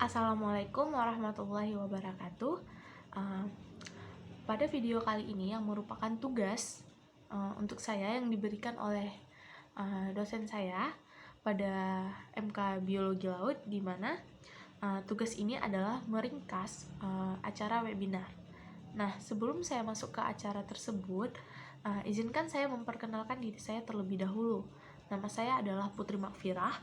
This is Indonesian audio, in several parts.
Assalamualaikum warahmatullahi wabarakatuh. Uh, Pada video kali ini yang merupakan tugas untuk saya yang diberikan oleh dosen saya pada MK Biologi Laut, di mana tugas ini adalah meringkas acara webinar. Nah, sebelum saya masuk ke acara tersebut, izinkan saya memperkenalkan diri saya terlebih dahulu. Nama saya adalah Putri Makfirah.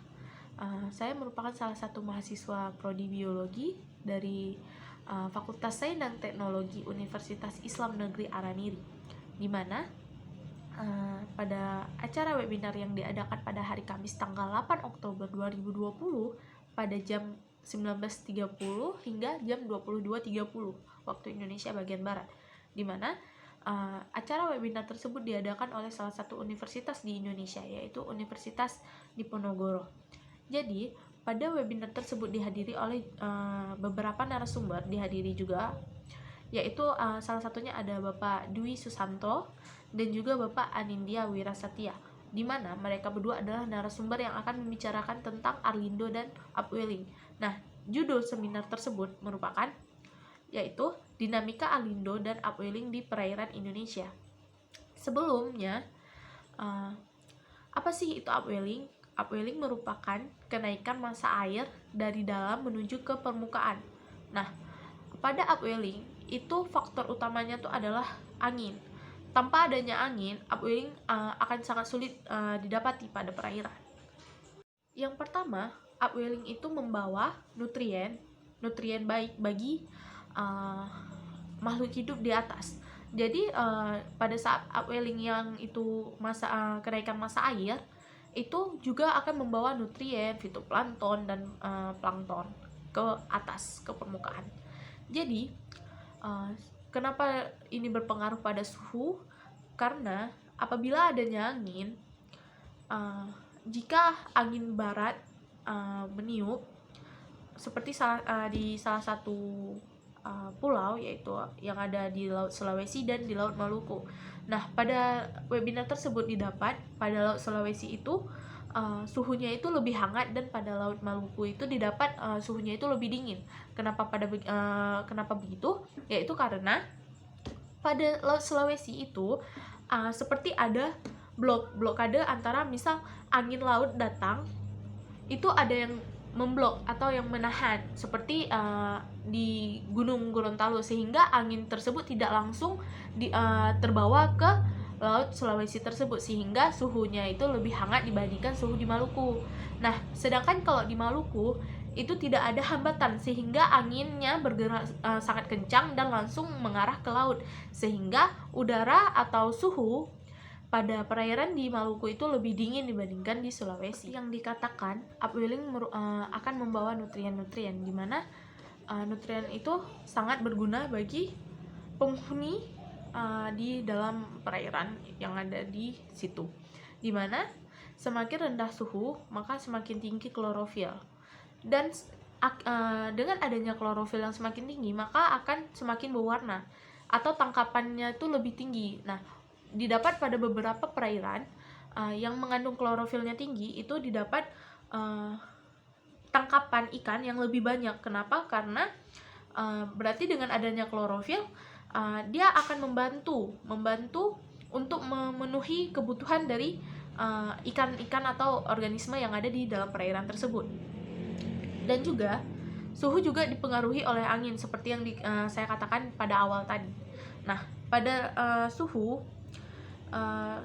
Saya merupakan salah satu mahasiswa prodi biologi dari Fakultas Sains dan Teknologi Universitas Islam Negeri Araniri, di mana pada acara webinar yang diadakan pada hari Kamis tanggal 8 Oktober 2020 pada jam 19.30 hingga jam 22.30 waktu Indonesia bagian Barat, di mana acara webinar tersebut diadakan oleh salah satu universitas di Indonesia, yaitu Universitas Diponegoro. Jadi, pada webinar tersebut dihadiri oleh beberapa narasumber, dihadiri juga, yaitu salah satunya ada Bapak Dwi Susanto dan juga Bapak Anindya Wirasatya, di mana mereka berdua adalah narasumber yang akan membicarakan tentang Arlindo dan upwelling. Nah, judul seminar tersebut merupakan yaitu Dinamika Arlindo dan Upwelling di Perairan Indonesia. Sebelumnya, apa sih itu upwelling? Upwelling merupakan kenaikan massa air dari dalam menuju ke permukaan. Nah, pada upwelling itu faktor utamanya tuh adalah angin. Tanpa adanya angin, upwelling akan sangat sulit didapati pada perairan. Yang pertama, upwelling itu membawa nutrien baik bagi makhluk hidup di atas. Jadi pada saat upwelling yang itu kenaikan massa air, itu juga akan membawa nutrien, fitoplankton, dan plankton ke atas, ke permukaan. Jadi, kenapa ini berpengaruh pada suhu? Karena apabila adanya angin, jika angin barat meniup, seperti di salah satu pulau, yaitu yang ada di Laut Sulawesi dan di Laut Maluku. Nah, pada webinar tersebut didapat pada Laut Sulawesi itu suhunya itu lebih hangat, dan pada Laut Maluku itu didapat suhunya itu lebih dingin. Kenapa begitu? Yaitu karena pada Laut Sulawesi itu seperti ada blokade antara, misal angin laut datang, itu ada yang memblok atau yang menahan, seperti di Gunung Gorontalo, sehingga angin tersebut tidak langsung terbawa ke Laut Sulawesi tersebut, sehingga suhunya itu lebih hangat dibandingkan suhu di Maluku. Nah, sedangkan kalau di Maluku itu tidak ada hambatan, sehingga anginnya bergerak sangat kencang dan langsung mengarah ke laut, sehingga udara atau suhu pada perairan di Maluku itu lebih dingin dibandingkan di Sulawesi. Yang dikatakan upwelling akan membawa nutrien-nutrien, di mana nutrien itu sangat berguna bagi penghuni di dalam perairan yang ada di situ, di mana semakin rendah suhu maka semakin tinggi klorofil, dan dengan adanya klorofil yang semakin tinggi maka akan semakin berwarna atau tangkapannya itu lebih tinggi. Nah, didapat pada beberapa perairan yang mengandung klorofilnya tinggi, itu didapat tangkapan ikan yang lebih banyak. Kenapa? Karena berarti dengan adanya klorofil dia akan membantu untuk memenuhi kebutuhan dari ikan-ikan atau organisme yang ada di dalam perairan tersebut. Dan juga suhu juga dipengaruhi oleh angin, seperti yang saya katakan pada awal tadi. Nah, pada suhu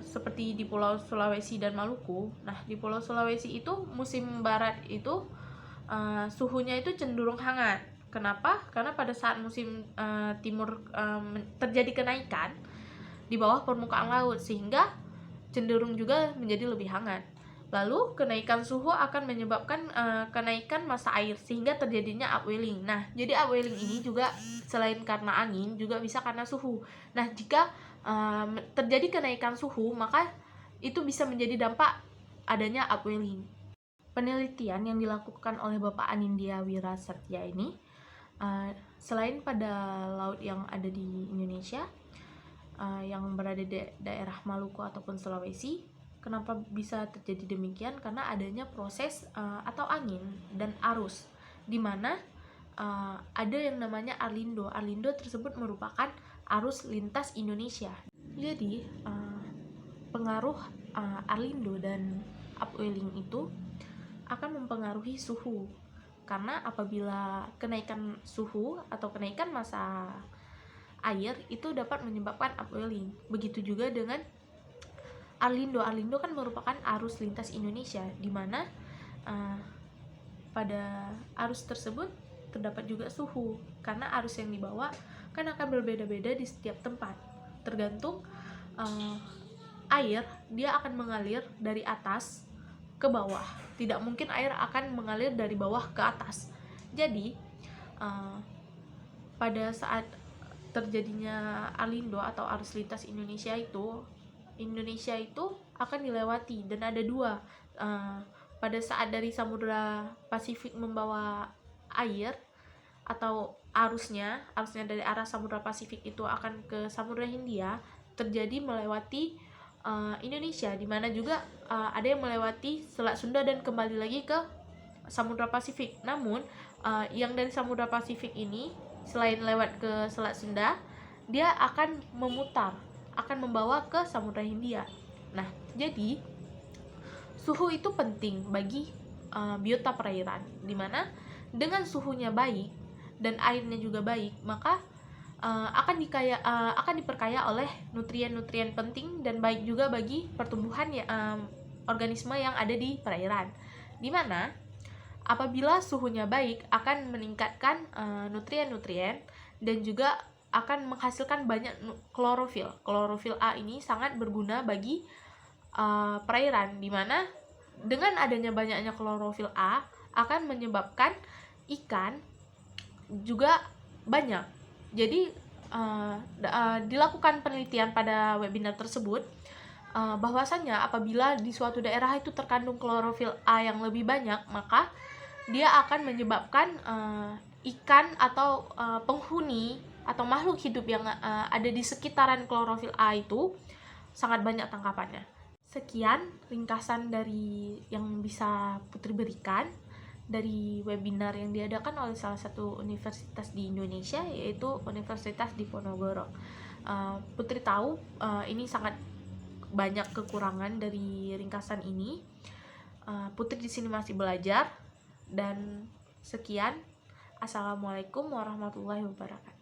seperti di Pulau Sulawesi dan Maluku. Nah, di Pulau Sulawesi itu musim barat itu suhunya itu cenderung hangat. Kenapa? Karena pada saat musim timur terjadi kenaikan di bawah permukaan laut, sehingga cenderung juga menjadi lebih hangat. Lalu kenaikan suhu akan menyebabkan kenaikan massa air, sehingga terjadinya upwelling. Nah, jadi upwelling ini juga selain karena angin, juga bisa karena suhu. Nah, jika terjadi kenaikan suhu, maka itu bisa menjadi dampak adanya upwelling. Penelitian yang dilakukan oleh Bapak Anindya Wirasatya ini, selain pada laut yang ada di Indonesia, yang berada di daerah Maluku ataupun Sulawesi, kenapa bisa terjadi demikian? Karena adanya proses atau angin dan arus, di mana ada yang namanya Arlindo. Arlindo tersebut merupakan arus lintas Indonesia. Jadi pengaruh Arlindo dan upwelling itu akan mempengaruhi suhu, karena apabila kenaikan suhu atau kenaikan massa air itu dapat menyebabkan upwelling. Begitu juga dengan Arlindo. Arlindo kan merupakan arus lintas Indonesia, di mana pada arus tersebut terdapat juga suhu, karena arus yang dibawa kan akan berbeda-beda di setiap tempat. Tergantung air, dia akan mengalir dari atas ke bawah. Tidak mungkin air akan mengalir dari bawah ke atas. Jadi pada saat terjadinya Arlindo atau arus lintas Indonesia itu akan dilewati, dan ada dua. Pada saat dari Samudra Pasifik membawa air, atau arusnya dari arah Samudra Pasifik itu akan ke Samudra Hindia, terjadi melewati Indonesia, di mana juga ada yang melewati Selat Sunda dan kembali lagi ke Samudra Pasifik. Namun yang dari Samudra Pasifik ini, selain lewat ke Selat Sunda, dia akan memutar, akan membawa ke Samudra Hindia. Nah, jadi suhu itu penting bagi biota perairan, dimana dengan suhunya baik dan airnya juga baik, maka akan diperkaya oleh nutrien-nutrien penting dan baik juga bagi pertumbuhan organisme yang ada di perairan. Dimana apabila suhunya baik akan meningkatkan nutrien-nutrien dan juga akan menghasilkan banyak klorofil. Klorofil A ini sangat berguna bagi perairan, dimana dengan adanya banyaknya klorofil A akan menyebabkan ikan juga banyak. Jadi dilakukan penelitian pada webinar tersebut bahwasannya apabila di suatu daerah itu terkandung klorofil A yang lebih banyak, maka dia akan menyebabkan ikan atau penghuni atau makhluk hidup yang ada di sekitaran klorofil A itu sangat banyak tangkapannya. Sekian ringkasan dari yang bisa Putri berikan dari webinar yang diadakan oleh salah satu universitas di Indonesia, yaitu Universitas Diponegoro. Putri tahu ini sangat banyak kekurangan dari ringkasan ini. Putri di sini masih belajar, dan sekian. Assalamualaikum warahmatullahi wabarakatuh.